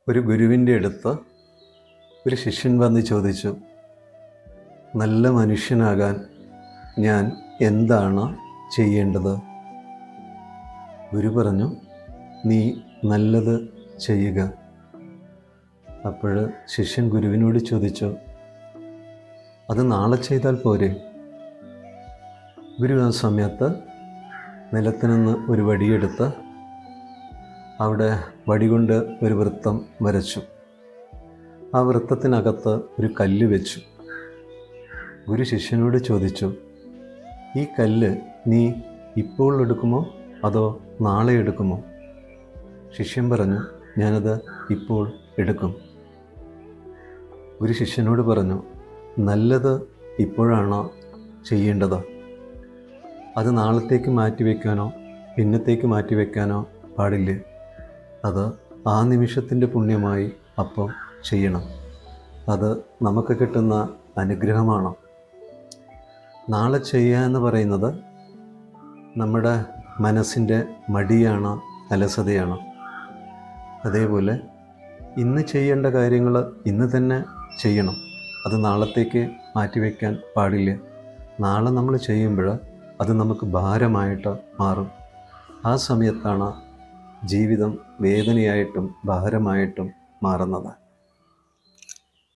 ഒരു ഗുരുവിൻ്റെ അടുത്ത് ഒരു ശിഷ്യൻ വന്ന് ചോദിച്ചു, നല്ല മനുഷ്യനാകാൻ ഞാൻ എന്താണ് ചെയ്യേണ്ടത്? ഗുരു പറഞ്ഞു, നീ നല്ലത് ചെയ്യുക. അപ്പോൾ ശിഷ്യൻ ഗുരുവിനോട് ചോദിച്ചു, അത് നാളെ ചെയ്താൽ പോരെ? ഗുരു ആ സമയത്ത് നിലത്ത് നിന്ന് ഒരു വടിയെടുത്ത് അവിടെ വടി കൊണ്ട് ഒരു വൃത്തം വരച്ചു. ആ വൃത്തത്തിനകത്ത് ഒരു കല്ല് വെച്ചു. ഗുരു ശിഷ്യനോട് ചോദിച്ചു, ഈ കല്ല് നീ ഇപ്പോൾ എടുക്കുമോ അതോ നാളെ എടുക്കുമോ? ശിഷ്യൻ പറഞ്ഞു, ഞാനത് ഇപ്പോൾ എടുക്കും. ഗുരു ശിഷ്യനോട് പറഞ്ഞു, നല്ലത് ഇപ്പോഴാണോ ചെയ്യേണ്ടത്? അത് നാളത്തേക്ക് മാറ്റിവെക്കാനോ പിന്നത്തേക്ക് മാറ്റിവെക്കാനോ പാടില്ലേ? അത് ആ നിമിഷത്തിൻ്റെ പുണ്യമായി അപ്പം ചെയ്യണം. അത് നമുക്ക് കിട്ടുന്ന അനുഗ്രഹമാണ്. നാളെ ചെയ്യുക എന്ന് പറയുന്നത് നമ്മുടെ മനസ്സിൻ്റെ മടിയാണ്, അലസതയാണ്. അതേപോലെ ഇന്ന് ചെയ്യേണ്ട കാര്യങ്ങൾ ഇന്ന് തന്നെ ചെയ്യണം. അത് നാളത്തേക്ക് മാറ്റിവെക്കാൻ പാടില്ല. നാളെ നമ്മൾ ചെയ്യുമ്പോൾ അത് നമുക്ക് ഭാരമായിട്ട് മാറും. ആ സമയത്താണ് ജീവിതം വേദനയായിട്ടും ഭാരമായിട്ടും മാറുന്നത്.